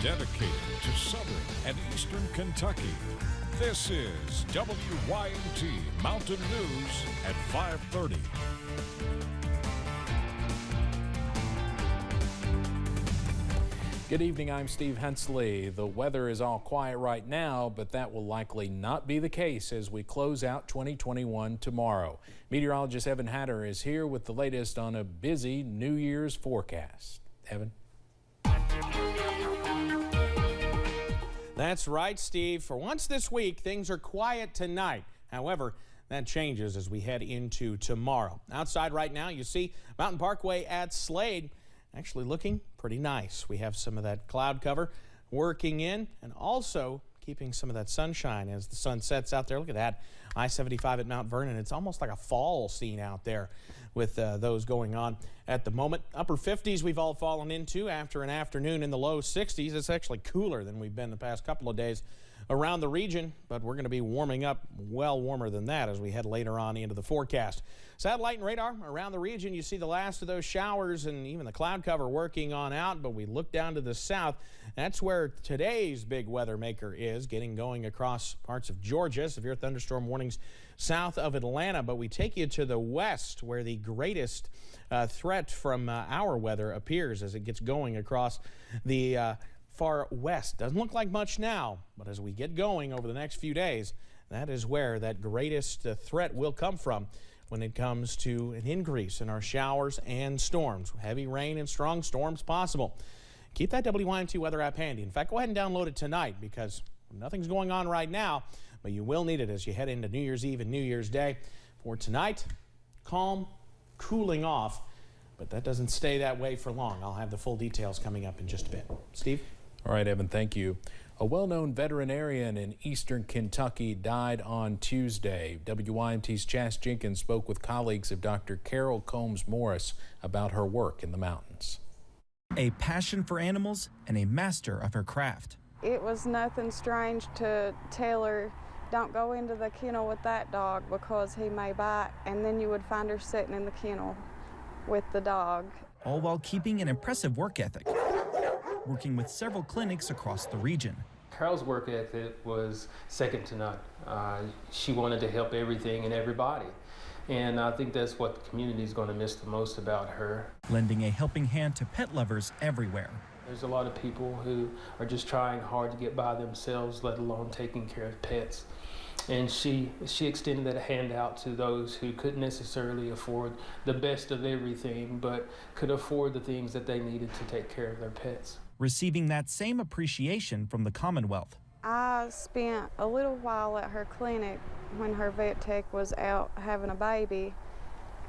dedicated to southern and eastern Kentucky. This is WYMT Mountain News at 5:30. Good evening, I'm Steve Hensley. The weather is all quiet right now, but that will likely not be the case as we close out 2021 tomorrow. Meteorologist Evan Hatter is here with the latest on a busy New Year's forecast. Evan? That's right, Steve. For once this week, things are quiet tonight. However, that changes as we head into tomorrow. Outside right now, you see Mountain Parkway at Slade actually looking pretty nice. We have some of that cloud cover working in and also keeping some of that sunshine as the sun sets out there. Look at that. I-75 at Mount Vernon. It's almost like a fall scene out there with those going on at the moment. Upper 50s we've all fallen into after an afternoon in the low 60s. It's actually cooler than we've been the past couple of days around the region, but we're going to be warming up well warmer than that as we head later on into the forecast. Satellite and radar around the region, you see the last of those showers and even the cloud cover working on out, but we look down to the south. That's where today's big weather maker is, getting going across parts of Georgia. Severe thunderstorm warnings south of Atlanta, but we take you to the west where the greatest threat from our weather appears as it gets going across the far west. Doesn't look like much now, but as we get going over the next few days, that is where that greatest threat will come from when it comes to an increase in our showers and storms. Heavy rain and strong storms possible. Keep that WYMT weather app handy. In fact, go ahead and download it tonight because nothing's going on right now, but you will need it as you head into New Year's Eve and New Year's Day. For tonight, calm, cooling off, but that doesn't stay that way for long. I'll have the full details coming up in just a bit. Steve? All right, Evan, thank you. A well-known veterinarian in eastern Kentucky died on Tuesday. WYMT's Chas Jenkins spoke with colleagues of Dr. Carol Combs Morris about her work in the mountains. A passion for animals and a master of her craft. It was nothing strange to tell her, don't go into the kennel with that dog because he may bite, and then you would find her sitting in the kennel with the dog. All while keeping an impressive work ethic, working with several clinics across the region. Carol's work ethic was second to none. She wanted to help everything and everybody. And I think that's what the community is going to miss the most about her. Lending a helping hand to pet lovers everywhere. There's a lot of people who are just trying hard to get by themselves, let alone taking care of pets. And she extended that hand out to those who couldn't necessarily afford the best of everything, but could afford the things that they needed to take care of their pets. Receiving that same appreciation from the Commonwealth. I spent a little while at her clinic when her vet tech was out having a baby,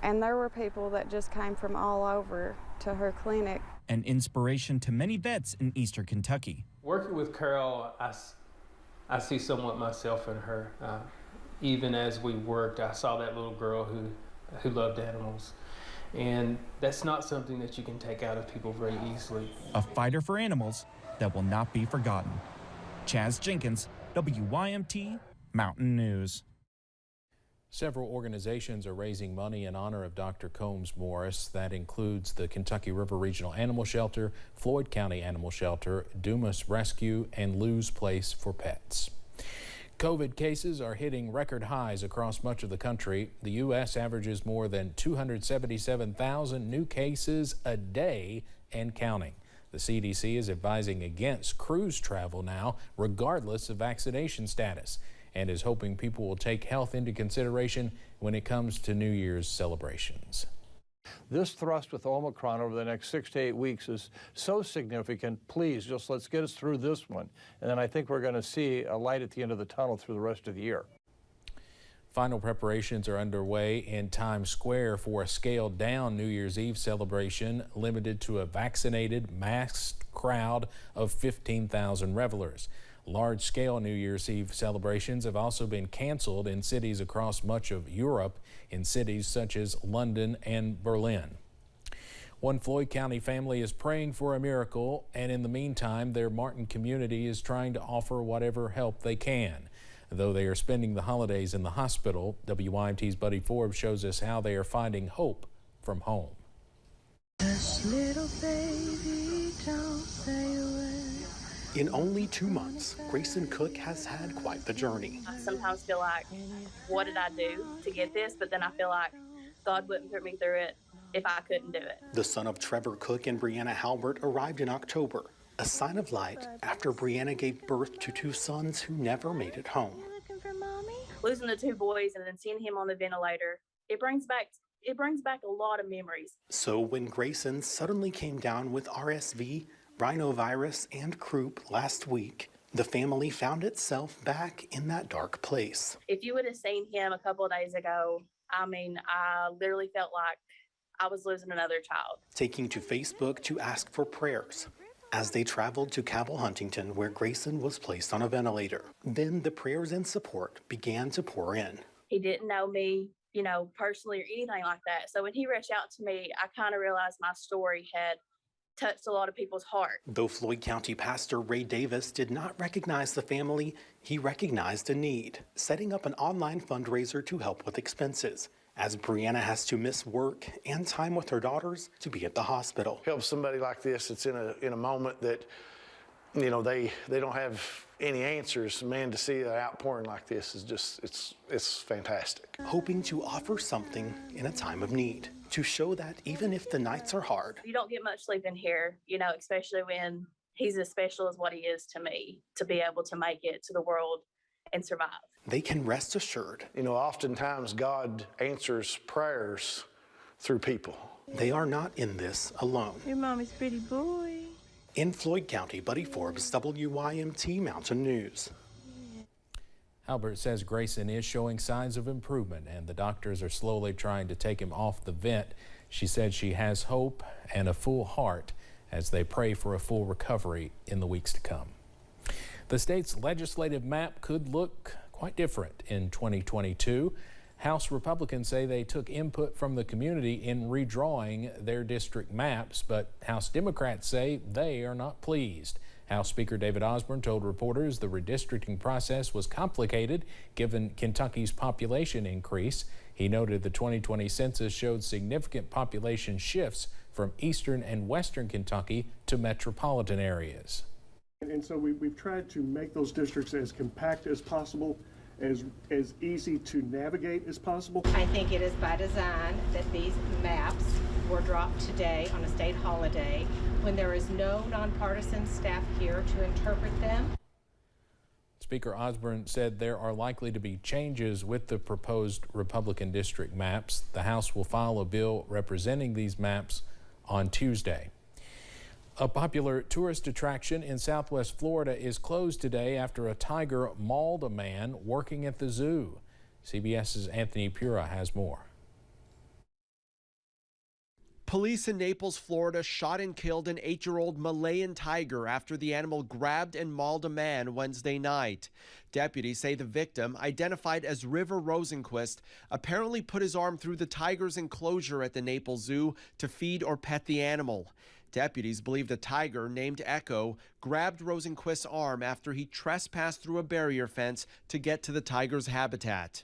and there were people that just came from all over to her clinic. An inspiration to many vets in eastern Kentucky. Working with Carol, I see somewhat myself in her. Even as we worked, I saw that little girl who loved animals. And that's not something that you can take out of people very easily. A fighter for animals that will not be forgotten. Chas Jenkins, WYMT Mountain News. Several organizations are raising money in honor of Dr. Combs Morris. That includes the Kentucky River Regional Animal Shelter, Floyd County Animal Shelter, Dumas Rescue, and Lou's Place for Pets. COVID cases are hitting record highs across much of the country. The U.S. averages more than 277,000 new cases a day and counting. The CDC is advising against cruise travel now, regardless of vaccination status, and is hoping people will take health into consideration when it comes to New Year's celebrations. This thrust with Omicron over the next 6 to 8 weeks is so significant. Please, just let's get us through this one. And then I think we're going to see a light at the end of the tunnel through the rest of the year. Final preparations are underway in Times Square for a scaled-down New Year's Eve celebration limited to a vaccinated, masked crowd of 15,000 revelers. Large-scale New Year's Eve celebrations have also been canceled in cities across much of Europe, in cities such as London and Berlin. One Floyd County family is praying for a miracle, and in the meantime, their Martin community is trying to offer whatever help they can. Though they are spending the holidays in the hospital, WYMT's Buddy Forbes shows us how they are finding hope from home. Hush, little baby, don't say a word. In only 2 months, Grayson Cook has had quite the journey. I sometimes feel like, what did I do to get this? But then I feel like God wouldn't put me through it if I couldn't do it. The son of Trevor Cook and Brianna Halbert arrived in October, a sign of light after Brianna gave birth to 2 sons who never made it home. Losing the 2 boys and then seeing him on the ventilator, it brings back a lot of memories. So when Grayson suddenly came down with RSV, rhinovirus, and croup last week, the family found itself back in that dark place. If you would have seen him a couple of days ago, I literally felt like I was losing another child. Taking to Facebook to ask for prayers as they traveled to Cabell Huntington, where Grayson was placed on a ventilator. Then the prayers and support began to pour in. He didn't know me, personally or anything like that. So when he reached out to me, I kind of realized my story had touched a lot of people's heart. Though Floyd County Pastor Ray Davis did not recognize the family, he recognized a need, setting up an online fundraiser to help with expenses, as Brianna has to miss work and time with her daughters to be at the hospital. Help somebody like this that's in a moment that, they don't have any answers. Man, to see an outpouring like this is just, it's fantastic. Hoping to offer something in a time of need, to show that even if the nights are hard. You don't get much sleep in here, especially when he's as special as what he is to me, to be able to make it to the world and survive. They can rest assured. Oftentimes God answers prayers through people. They are not in this alone. Your mommy's pretty boy. In Floyd County, Buddy Forbes, WYMT Mountain News. Albert says Grayson is showing signs of improvement and the doctors are slowly trying to take him off the vent. She said she has hope and a full heart as they pray for a full recovery in the weeks to come. The state's legislative map could look quite different in 2022. House Republicans say they took input from the community in redrawing their district maps, but House Democrats say they are not pleased. House Speaker David Osborne told reporters the redistricting process was complicated given Kentucky's population increase. He noted the 2020 census showed significant population shifts from eastern and western Kentucky to metropolitan areas. And so we've tried to make those districts as compact as possible, as easy to navigate as possible. I think it is by design that these maps were dropped today on a state holiday when there is no nonpartisan staff here to interpret them. Speaker Osborne said there are likely to be changes with the proposed Republican district maps. The House will file a bill representing these maps on Tuesday. A popular tourist attraction in Southwest Florida is closed today after a tiger mauled a man working at the zoo. CBS's Anthony Pura has more. Police in Naples, Florida shot and killed an 8-year-old Malayan tiger after the animal grabbed and mauled a man Wednesday night. Deputies say the victim, identified as River Rosenquist, apparently put his arm through the tiger's enclosure at the Naples Zoo to feed or pet the animal. Deputies believe the tiger, named Echo, grabbed Rosenquist's arm after he trespassed through a barrier fence to get to the tiger's habitat.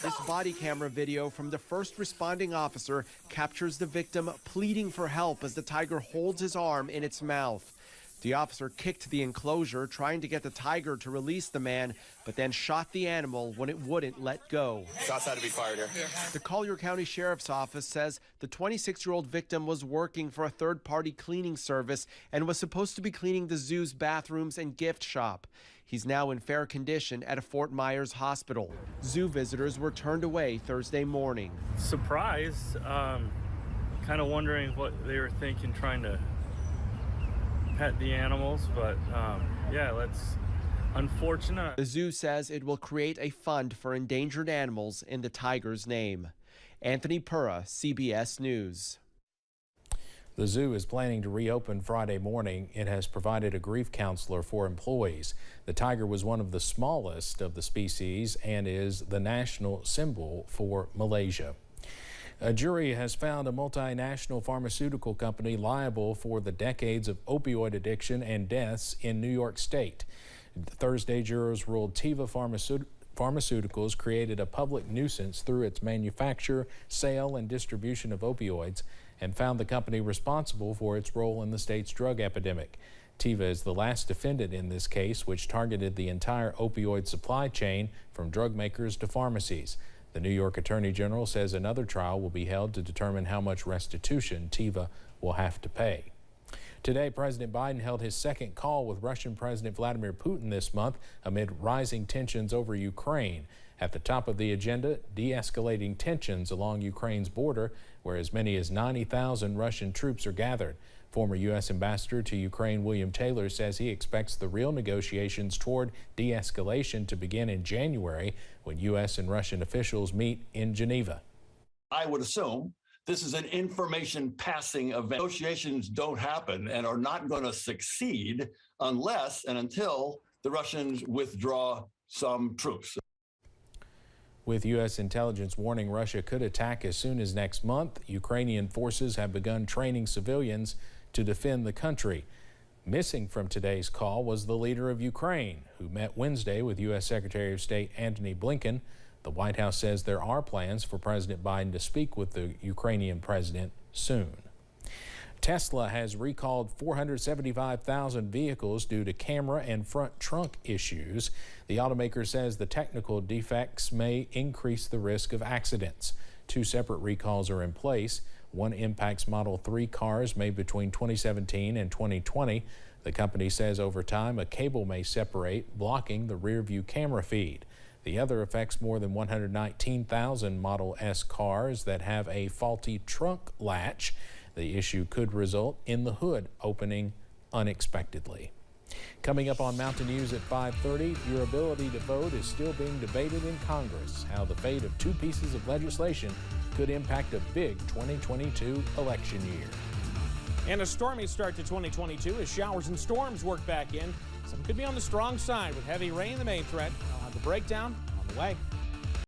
This body camera video from the first responding officer captures the victim pleading for help as the tiger holds his arm in its mouth. The officer kicked the enclosure, trying to get the tiger to release the man, but then shot the animal when it wouldn't let go. Shots had to be fired here. The Collier County Sheriff's Office says the 26-year-old victim was working for a third-party cleaning service and was supposed to be cleaning the zoo's bathrooms and gift shop. He's now in fair condition at a Fort Myers hospital. Zoo visitors were turned away Thursday morning. Surprised, kind of wondering what they were thinking trying to pet the animals, but yeah, that's unfortunate. The zoo says it will create a fund for endangered animals in the tiger's name. Anthony Pura, CBS News. The zoo is planning to reopen Friday morning. It has provided a grief counselor for employees. The tiger was one of the smallest of the species and is the national symbol for Malaysia. A jury has found a multinational pharmaceutical company liable for the decades of opioid addiction and deaths in New York State. Thursday, jurors ruled Teva Pharmaceuticals created a public nuisance through its manufacture, sale, and distribution of opioids and found the company responsible for its role in the state's drug epidemic. Teva is the last defendant in this case, which targeted the entire opioid supply chain from drug makers to pharmacies. The New York Attorney General says another trial will be held to determine how much restitution Teva will have to pay. Today, President Biden held his second call with Russian President Vladimir Putin this month amid rising tensions over Ukraine. At the top of the agenda, de-escalating tensions along Ukraine's border, where as many as 90,000 Russian troops are gathered. Former U.S. Ambassador to Ukraine William Taylor says he expects the real negotiations toward de-escalation to begin in January when U.S. and Russian officials meet in Geneva. I would assume this is an information passing event. Negotiations don't happen and are not going to succeed unless and until the Russians withdraw some troops. With U.S. intelligence warning Russia could attack as soon as next month, Ukrainian forces have begun training civilians to defend the country. Missing from today's call was the leader of Ukraine, who met Wednesday with U.S. Secretary of State Antony Blinken. The White House says there are plans for President Biden to speak with the Ukrainian president soon. Tesla has recalled 475,000 vehicles due to camera and front trunk issues. The automaker says the technical defects may increase the risk of accidents. Two separate recalls are in place. One impacts Model 3 cars made between 2017 and 2020. The company says over time a cable may separate, blocking the rear view camera feed. The other affects more than 119,000 Model S cars that have a faulty trunk latch. The issue could result in the hood opening unexpectedly. Coming up on Mountain News at 5:30, your ability to vote is still being debated in Congress. How the fate of two pieces of legislation could impact a big 2022 election year. And a stormy start to 2022 as showers and storms work back in. Some could be on the strong side with heavy rain the main threat. I'll have the breakdown on the way.